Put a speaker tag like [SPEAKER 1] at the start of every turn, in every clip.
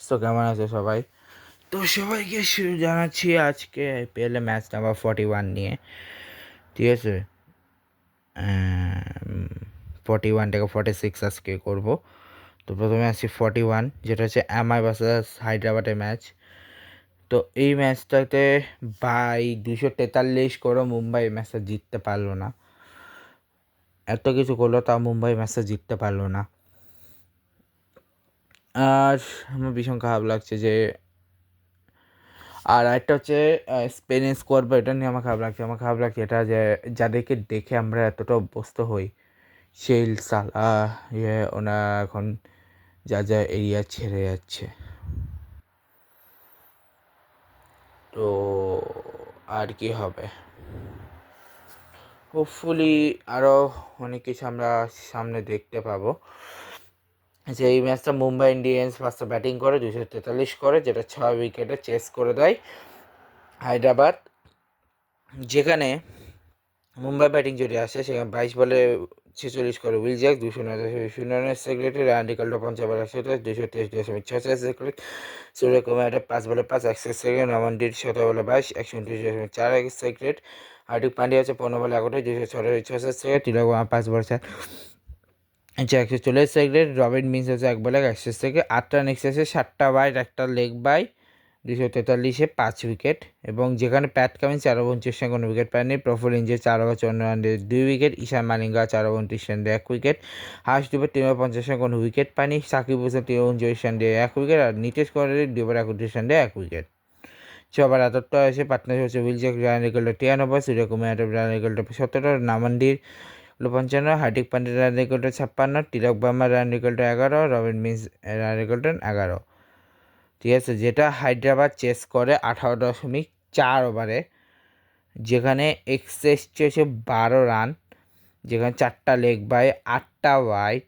[SPEAKER 1] So কেমন আছে সবাই? তো সবাইকে শুরু জানাচ্ছি আজকে আইপিএলে ম্যাচ নাম্বার 41 নিয়ে। ঠিক আছে, 41 থেকে 46 আজকে করব। তো প্রথমে আসছি 41, যেটা হচ্ছে এমআই ভার্সেস হায়দ্রাবাদের ম্যাচ। তো এই ম্যাচটাতে বাই 243 করে মুম্বাই ম্যাচটা জিততে পারলো না। এত কিছু করলো তাও মুম্বাই ম্যাচটা জিততে পারলো না। আর আমার ভীষণ খারাপ লাগছে যে, আর একটা হচ্ছে স্পেনের স্কোয়াড, বা এটা নিয়ে আমার খারাপ লাগছে এটা যে যাদেরকে দেখে আমরা এতটা অভ্যস্ত হই, সেই সালা ওনারা এখন যা এরিয়া ছেড়ে যাচ্ছে। তো আর কি হবে, হোপফুলি আরও অনেক কিছু আমরা সামনে দেখতে পাবো। যে এই ম্যাচটা মুম্বাই ইন্ডিয়ান্স ফার্স্টে ব্যাটিং করে 243 করে, যেটা 6 উইকেটে চেস করে দেয় হায়দ্রাবাদ। যেখানে মুম্বাই ব্যাটিং যদি আসে, সেখানে 22 বলে 46 করে উইল জ্যাক, 209 সেক্রেটারি রান্ডিকাল্টো 50 বলে 127, 223.66 সেক্রেটারি সূর্যকুমার 5 বলে 5 100 সেকেন্ড, রমনদীপ 17 বলে 22 129.4 সেক্রেট, হার্দিক পান্ডিয়া আছে 15 বলে 11 266 সেকেন্ড, তিলক বর্মা 5 বলে 4 140 সেকেন্ড, রবিন মিন্স আছে 1 বলে 100 সেকেন্ড, 8 রান এক্সেসে 7টা ওয়াইড, একটা লেগ বাই, 243-এ 5 উইকেট। এবং যেখানে প্যাট কামিন্স 4 ওভার 29 রানে কোনো উইকেট পায়নি, প্রফুল ইঞ্জে 4 ওভার 54 রানে 2 উইকেট, ঈশান মালিঙ্গা 4 ওভার 29 রানে 1 উইকেট, হার্ষ দুবে 3 ওভার 50 রানে কোনো উইকেট পায়নি, সাকিব হোসেন 3 ওভার 29 রানে 1 উইকেট, আর নীতিশ কুমারের 2 ওভার 31 রানে 1 উইকেট। সবার আদরটা এসে পার্টনারশিপ হচ্ছে Will Jack, run record 93, Suryakumar run record 17, নামন্দির 55, Hardik Pandya run record 56, Tilak Varma run record 11, Robin Minz run record 11। ঠিক আছে, যেটা হায়দ্রাবাদ চেস করে 18.4 ওভারে, যেখানে এক্সেস হচ্ছে 12 রান, যেখানে 4টা লেগ বাই, 8টা ওয়াইড।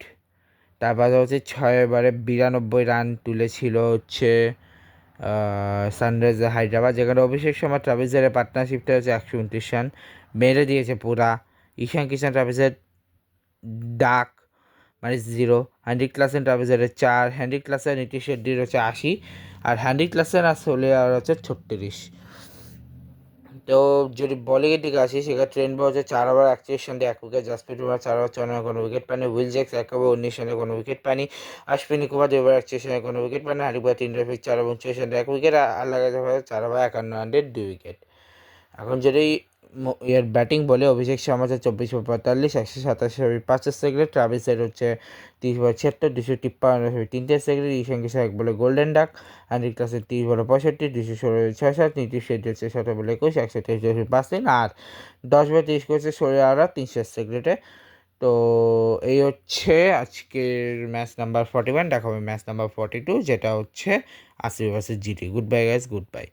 [SPEAKER 1] তারপরে হচ্ছে 6 ওভারে 92 রান তুলেছিল হচ্ছে সানরাইজার হায়দ্রাবাদ, যেখানে অভিষেক শর্মা ট্রাভিসের পার্টনারশিপটা হচ্ছে 129 রান মেরে দিয়েছে পুরা। ঈশান কিষান ট্রাভিসের ডাক মানে 0, হ্যান্ড্রিক ক্লাসেন ট্রাভিসের 4, হ্যান্ড্রিক ক্লাসেন নীতিশ শেট্টির হচ্ছে 80, আর হ্যান্ড্রিক ক্লাসেন আর সোলিয়ার হচ্ছে 36। তো যদি বলিংয়ের দিকে আসি, সেখানে ট্রেন্ট বোল্ট হচ্ছে 4 ওভার 41 রানে 1 উইকেট, জাসপ্রীত বুমরাহ 4 ওভার 54 রানে কোনো উইকেট পায়নি, উইল জ্যাক্স 1 ওভার 19 রানে কোনো উইকেট পায়নি, অশ্বিনী কুমার 2 ওভার 41 রানে কোনো উইকেট পায়নি, হার্দিক পান্ডিয়া 3 ওভার 4 ওভার 39 রানে 1 উইকেট, আর লাগাতে পারে 4 ওভার 51 রানে 2 উইকেট। এখন যদি এর ব্যাটিং বলে, অভিষেক শর্মা হচ্ছে 24 ওভার 45, 187 5 সেকেন্ড, ট্রাভিসের হচ্ছে 30 ওভার 76, 253 3 সেকেন্ড, ঈশান কিষান 1 বলে গোল্ডেন ডাক, হ্যান্ড্রিক ক্লাসের 30 বলে 65, 216 6-7, নীতিশ শেট্টি হচ্ছে 17 বলে 21, 123.5, আর 10 বলে 30 করেছে সোলিয়ারা 300 সেকেন্ডে। তো এই হচ্ছে আজকের ম্যাচ নাম্বার 41। দেখা হবে ম্যাচ নাম্বার 42, যেটা হচ্ছে RCB versus GT. Good bye guys, good bye.